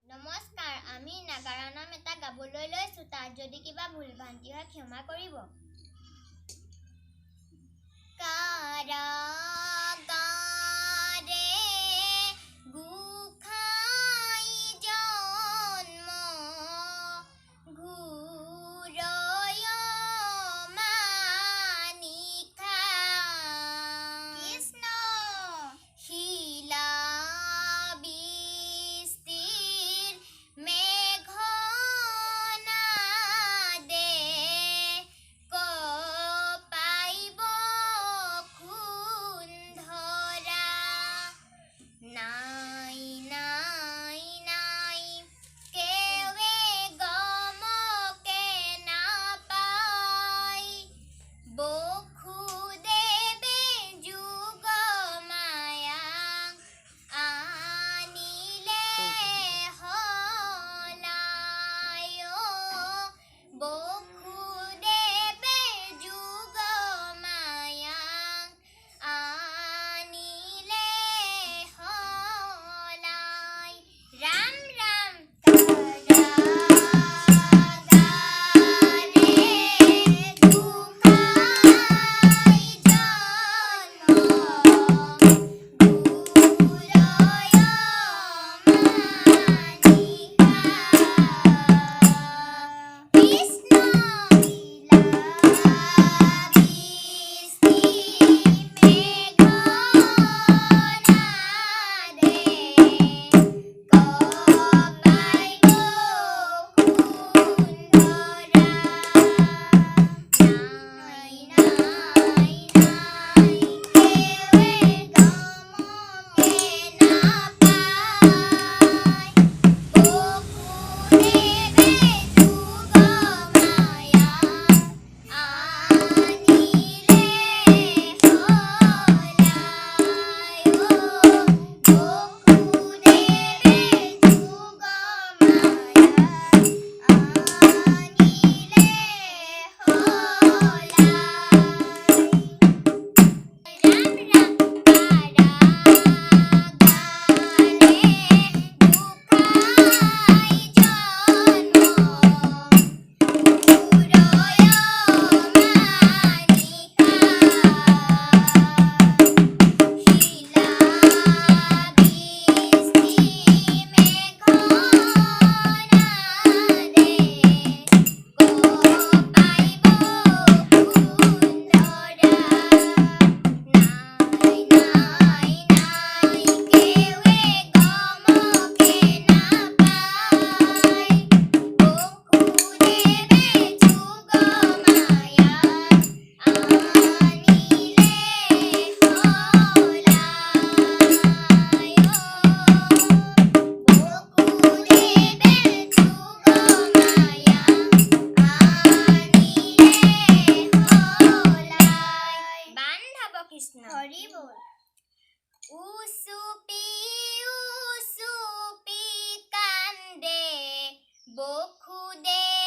নমস্কাৰ, আমি নাগাৰা নাম এটা গাবলৈ লৈছোঁ। তাত যদি কিবা ভুল ভ্ৰান্তি হয় ক্ষমা কৰিব। কাৰাগাৰে গোসাঁই জন্ম ঘূৰয় মানিশা। কৃষ্ণ শিলা বৃষ্টিৰ মেঘনাদে কপাইব খুন্ধৰা। নাই নাই নাই কেৱে গমকে নাপায়, বসুদেৱে যুগ মায়া আনিলে হলাই। বসুদেৱে যুগ মায়া আনিলে হলাই। ৰাম ৰাম কাৰাগাৰে গোসাঁই জন্ম ঘূৰয় মানিশা। কৃষ্ণ শিলা বৃষ্টিৰ মেঘনাদে কপাইব খুন্ধৰা। নাই নাই নাই কেৱে গমকে নাপায়, বসুদেৱে যুগ মায়া আনিলে হলাই। বসুদেৱে যুগ কৃষ্ণ হৰি বল। উচুপি উচুপি কান্দে বসুদেৱ